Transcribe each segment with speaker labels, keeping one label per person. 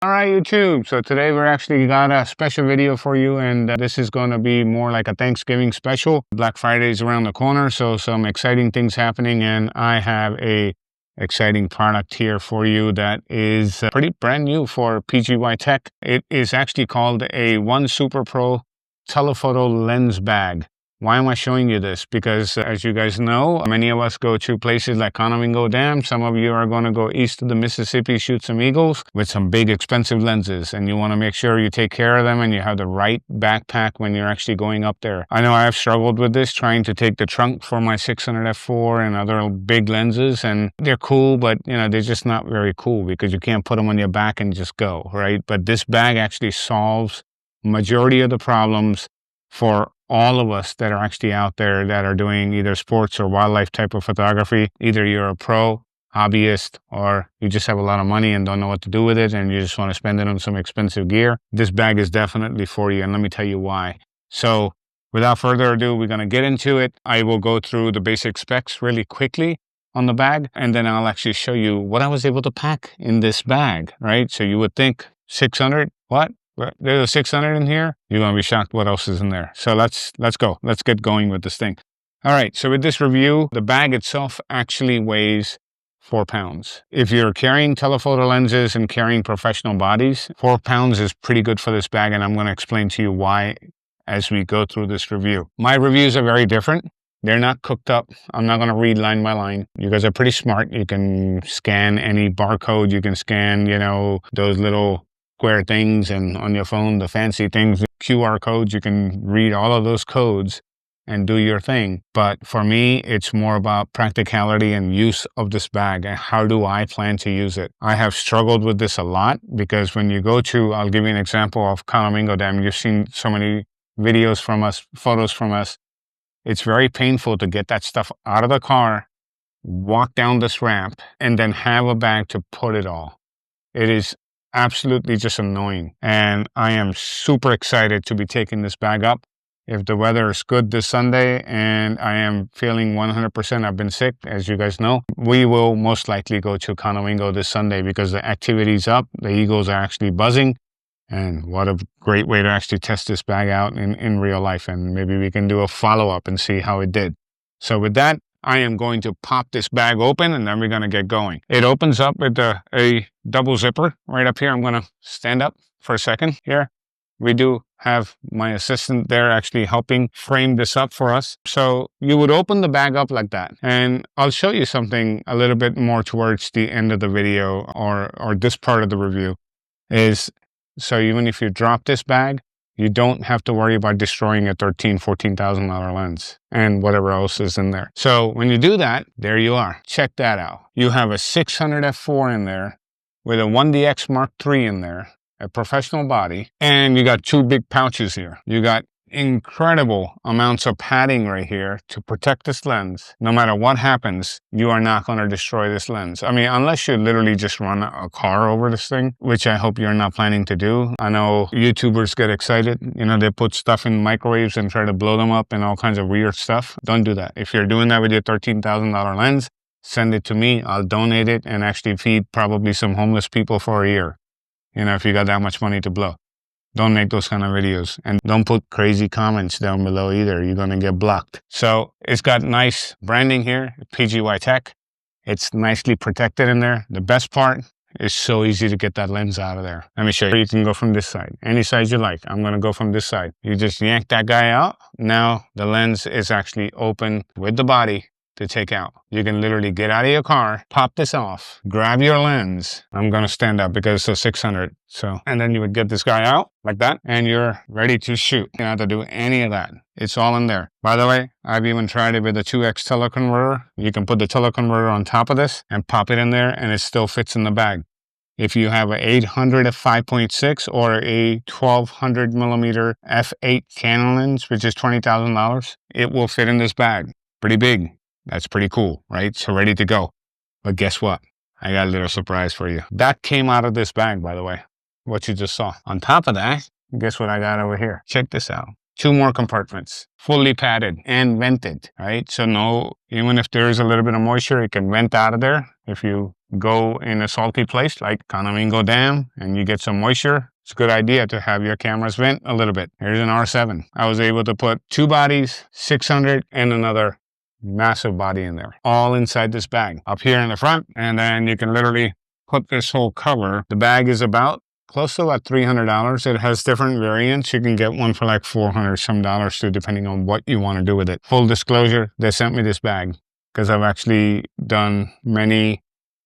Speaker 1: All right, YouTube. So today we're actually got a special video for you, and this is going to be more like a Thanksgiving special. Black Friday is around the corner, so some exciting things happening, and I have a exciting product here for you that is pretty brand new for PGYTECH. It is actually called a One Super Pro Telephoto lens bag. Why am I showing you this? Because as you guys know, many of us go to places like Canonusa Dam. Some of you are going to go east of the Mississippi, shoot some eagles with some big expensive lenses. And you want to make sure you take care of them and you have the right backpack when you're actually going up there. I know I've struggled with this, trying to take the trunk for my 600 f4 and other big lenses. And they're cool, but you know, they're just not very cool because you can't put them on your back and just go, right? But this bag actually solves majority of the problems for all of us that are actually out there that are doing either sports or wildlife type of photography. Either you're a pro, hobbyist, or you just have a lot of money and don't know what to do with it and you just want to spend it on some expensive gear. This bag is definitely for you, and let me tell you why. So without further ado, we're going to get into it. I will go through the basic specs really quickly on the bag, and then I'll actually show you what I was able to pack in this bag, right? So you would think 600, what? There's a 600 in here. You're going to be shocked what else is in there. So let's go. Let's get going with this thing. All right. So with this review, the bag itself actually weighs 4 pounds. If you're carrying telephoto lenses and carrying professional bodies, 4 pounds is pretty good for this bag. And I'm going to explain to you why as we go through this review. My reviews are very different. They're not cooked up. I'm not going to read line by line. You guys are pretty smart. You can scan any barcode. You can scan, you know, those little square things, and on your phone, the fancy things, QR codes, you can read all of those codes and do your thing. But for me, it's more about practicality and use of this bag and how do I plan to use it. I have struggled with this a lot because when you go to, I'll give you an example of Canonusa Dam. You've seen so many videos from us, photos from us. It's very painful to get that stuff out of the car, walk down this ramp, and then have a bag to put it all. It is absolutely just annoying, and I am super excited to be taking this bag up. If the weather is good this Sunday and I am feeling 100%, I've been sick, as you guys know, we will most likely go to Canonusa this Sunday because the activity's up, the eagles are actually buzzing, and what a great way to actually test this bag out in real life, and maybe we can do a follow-up and see how it did. So with that, I am going to pop this bag open and then we're going to get going. It opens up with a double zipper right up here. I'm going to stand up for a second here. We do have my assistant there actually helping frame this up for us. So you would open the bag up like that. And I'll show you something a little bit more towards the end of the video or this part of the review is, so even if you drop this bag, you don't have to worry about destroying a $14,000 lens and whatever else is in there. So when you do that, there you are. Check that out. You have a 600 f4 in there with a 1DX Mark III in there, a professional body, and you got 2 big pouches here. You got incredible amounts of padding right here to protect this lens. No matter what happens, you are not going to destroy this lens. I mean, unless you literally just run a car over this thing, which I hope you're not planning to do. I know YouTubers get excited. You know, they put stuff in microwaves and try to blow them up and all kinds of weird stuff. Don't do that. If you're doing that with your $13,000 lens, send it to me. I'll donate it and actually feed probably some homeless people for a year. You know, if you got that much money to blow. Don't make those kind of videos, and don't put crazy comments down below either. You're going to get blocked. So it's got nice branding here, PGYTECH. It's nicely protected in there. The best part is so easy to get that lens out of there. Let me show you. You can go from this side, any side you like. I'm going to go from this side. You just yank that guy out. Now the lens is actually open with the body to take out. You can literally get out of your car, pop this off, grab your lens. I'm going to stand up because it's a 600. So, and then you would get this guy out like that and you're ready to shoot. You don't have to do any of that. It's all in there. By the way, I've even tried it with a 2X teleconverter. You can put the teleconverter on top of this and pop it in there and it still fits in the bag. If you have an 800 f5.6 or a 1200 millimeter f8 Canon lens, which is $20,000, it will fit in this bag. Pretty big. That's pretty cool, right? So ready to go. But guess what? I got a little surprise for you. That came out of this bag, by the way, what you just saw. On top of that, guess what I got over here? Check this out. 2 more compartments, fully padded and vented, right? So no, even if there is a little bit of moisture, it can vent out of there. If you go in a salty place like Canonusa Dam and you get some moisture, it's a good idea to have your cameras vent a little bit. Here's an R7. I was able to put 2 bodies, 600, and another massive body in there, all inside this bag up here in the front. And then you can literally put this whole cover. The bag is about close to about $300. It has different variants. You can get one for like $400 some too, depending on what you want to do with it. Full disclosure, they sent me this bag because I've actually done many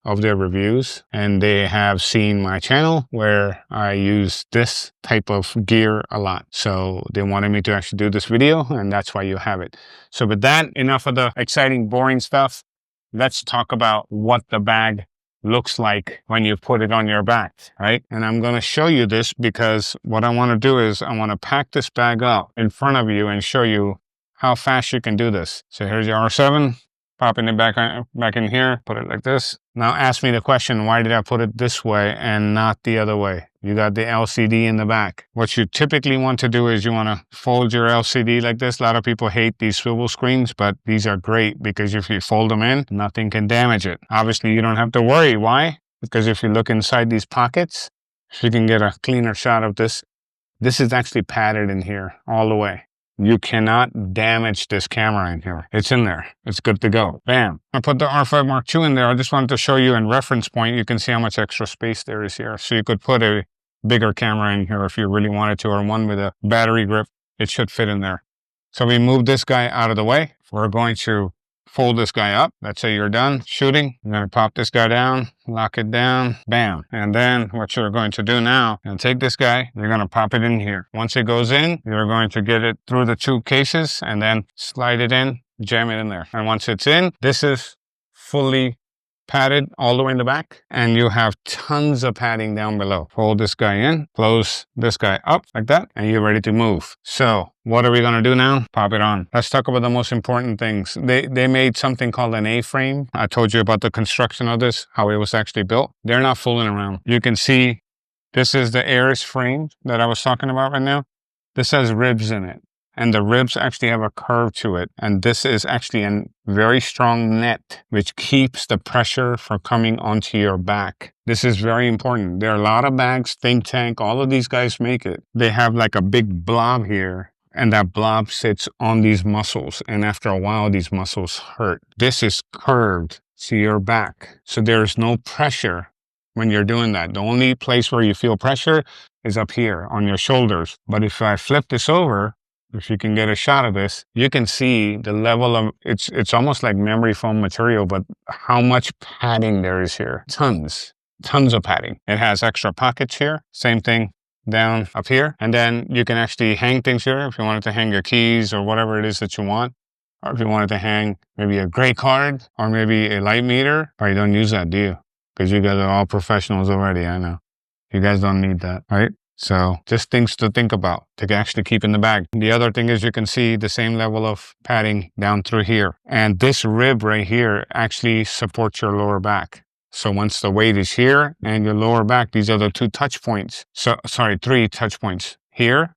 Speaker 1: of their reviews and they have seen my channel where I use this type of gear a lot. So they wanted me to actually do this video, and that's why you have it. So with that, enough of the exciting, boring stuff. Let's talk about what the bag looks like when you put it on your back, right? And I'm going to show you this because what I want to do is I want to pack this bag up in front of you and show you how fast you can do this. So here's your R7. Popping it back in here, put it like this. Now ask me the question, why did I put it this way and not the other way? You got the LCD in the back. What you typically want to do is you want to fold your LCD like this. A lot of people hate these swivel screens, but these are great because if you fold them in, nothing can damage it. Obviously, you don't have to worry. Why? Because if you look inside these pockets, you can get a cleaner shot of this. This is actually padded in here all the way. You cannot damage this camera in here. It's in there. It's good to go. Bam. I put the R5 Mark II in there. I just wanted to show you in reference point. You can see how much extra space there is here. So you could put a bigger camera in here if you really wanted to, or one with a battery grip. It should fit in there. So we move this guy out of the way. We're going to fold this guy up. Let's say you're done shooting. You're going to pop this guy down, lock it down, bam. And then what you're going to do now, and take this guy, you're going to pop it in here. Once it goes in, you're going to get it through the 2 cases and then slide it in, jam it in there. And once it's in, this is fully padded all the way in the back, and you have tons of padding down below. Fold this guy in, close this guy up like that, and you're ready to move. So what are we going to do now? Pop it on. Let's talk about the most important things. They made something called an A-frame. I told you about the construction of this, how it was actually built. They're not fooling around. You can see this is the Ares frame that I was talking about right now. This has ribs in it, and the ribs actually have a curve to it. And this is actually a very strong net, which keeps the pressure from coming onto your back. This is very important. There are a lot of bags, Think Tank, all of these guys make it. They have like a big blob here, and that blob sits on these muscles. And after a while, these muscles hurt. This is curved to your back. So there's no pressure when you're doing that. The only place where you feel pressure is up here on your shoulders. But if I flip this over, if you can get a shot of this, you can see the level of, it's almost like memory foam material, but how much padding there is here. Tons of padding. It has extra pockets here. Same thing down up here. And then you can actually hang things here if you wanted to hang your keys or whatever it is that you want. Or if you wanted to hang maybe a gray card or maybe a light meter. Or you don't use that, do you? Because you guys are all professionals already, I know. You guys don't need that, right? So just things to think about to actually keep in the bag. The other thing is you can see the same level of padding down through here. And this rib right here actually supports your lower back. So once the weight is here and your lower back, these are the 2 touch points. So, sorry, 3 touch points. Here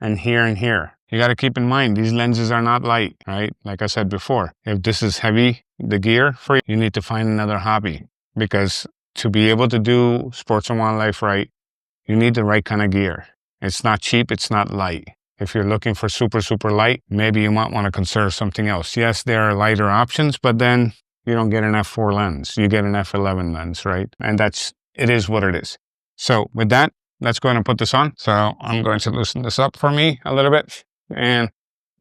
Speaker 1: and here and here. You got to keep in mind, these lenses are not light, right? Like I said before, if this is heavy, the gear for you, you need to find another hobby. Because to be able to do sports and wildlife right, you need the right kind of gear. It's not cheap, it's not light. If you're looking for super, super light, maybe you might want to consider something else. Yes, there are lighter options, but then you don't get an f4 lens. You get an f11 lens, right? And it is what it is. So with that, let's go ahead and put this on. So I'm going to loosen this up for me a little bit. And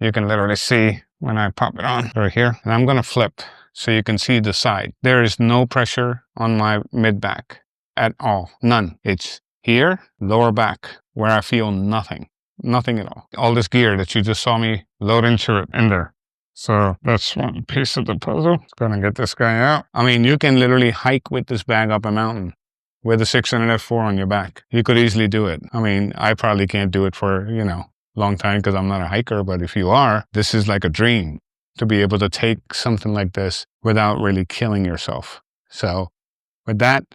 Speaker 1: you can literally see when I pop it on right here. And I'm going to flip so you can see the side. There is no pressure on my mid-back at all. None. It's here, lower back, where I feel nothing. Nothing at all. All this gear that you just saw me load into it in there. So that's one piece of the puzzle. Gonna get this guy out. I mean, you can literally hike with this bag up a mountain with a 600 f4 on your back. You could easily do it. I mean, I probably can't do it for, long time because I'm not a hiker, but if you are, this is like a dream to be able to take something like this without really killing yourself. So with that,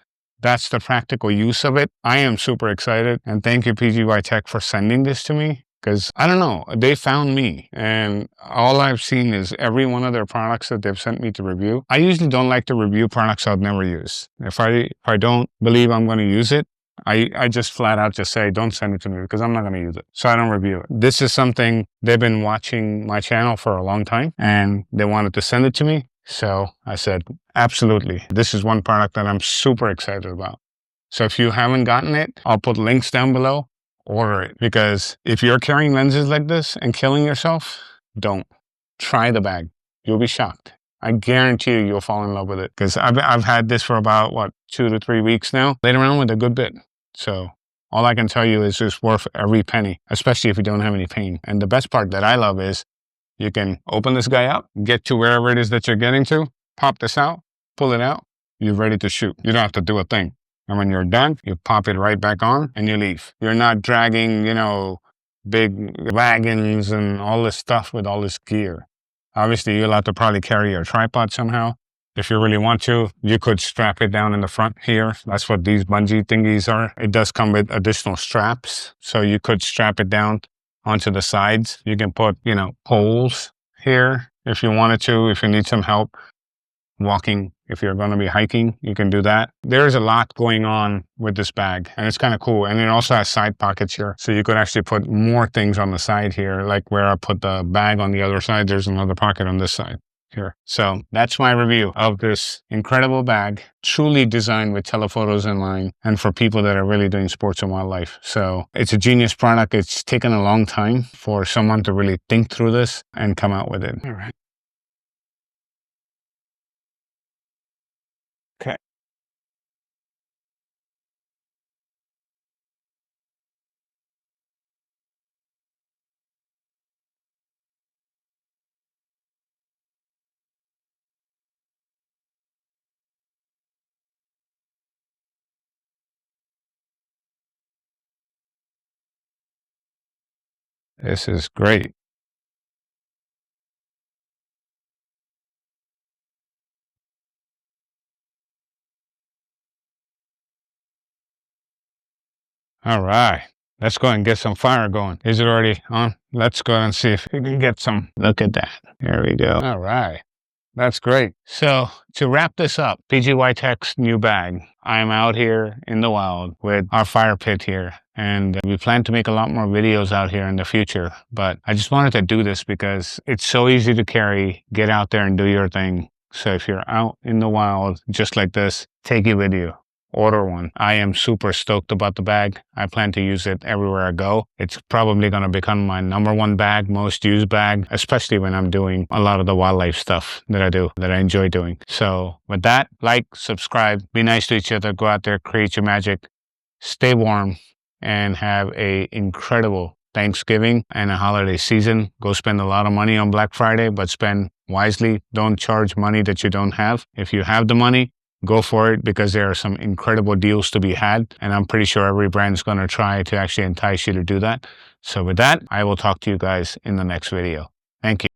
Speaker 1: that's the practical use of it. I am super excited, and thank you PGYTECH for sending this to me. because I don't know, they found me, and all I've seen is every one of their products that they've sent me to review. I usually don't like to review products I'll never use. If I don't believe I'm going to use it, I just flat out just say, don't send it to me because I'm not going to use it. So I don't review it. This is something they've been watching my channel for a long time and they wanted to send it to me. So I said, absolutely. This is one product that I'm super excited about. So if you haven't gotten it, I'll put links down below. Order it, because if you're carrying lenses like this and killing yourself, don't. Try the bag. You'll be shocked. I guarantee you, you'll fall in love with it, because I've had this for about, what, 2 to 3 weeks now. Played around with a good bit. So all I can tell you is it's worth every penny, especially if you don't have any pain. And the best part that I love is you can open this guy up, get to wherever it is that you're getting to, pop this out, pull it out, you're ready to shoot. You don't have to do a thing. And when you're done, you pop it right back on and you leave. You're not dragging, you know, big wagons and all this stuff with all this gear. Obviously, you'll have to probably carry your tripod somehow. If you really want to, you could strap it down in the front here. That's what these bungee thingies are. It does come with additional straps. So you could strap it down onto the sides. You can put, you know, poles here if you wanted to, if you need some help walking. If you're going to be hiking, you can do that. There's a lot going on with this bag, and it's kind of cool. And it also has side pockets here. So you could actually put more things on the side here, like where I put the bag on the other side, there's another pocket on this side here. So that's my review of this incredible bag, truly designed with telephotos in mind and for people that are really doing sports and wildlife. So it's a genius product. It's taken a long time for someone to really think through this and come out with it. All right. Okay. This is great. All right. Let's go and get some fire going. Is it already on? Let's go and see if we can get some. Look at that. There we go. All right. That's great. So to wrap this up, PGYTECH's new bag. I'm out here in the wild with our fire pit here, and we plan to make a lot more videos out here in the future. But I just wanted to do this because it's so easy to carry. Get out there and do your thing. So if you're out in the wild, just like this, take it with you. Order one. I am super stoked about the bag. I plan to use it everywhere I go. It's probably going to become my #1 bag, most used bag, especially when I'm doing a lot of the wildlife stuff that I do, that I enjoy doing. So with that, like, subscribe, be nice to each other, go out there, create your magic, stay warm, and have a incredible Thanksgiving and a holiday season. Go spend a lot of money on Black Friday, but spend wisely. Don't charge money that you don't have. If you have the money, go for it, because there are some incredible deals to be had. And I'm pretty sure every brand is going to try to actually entice you to do that. So with that, I will talk to you guys in the next video. Thank you.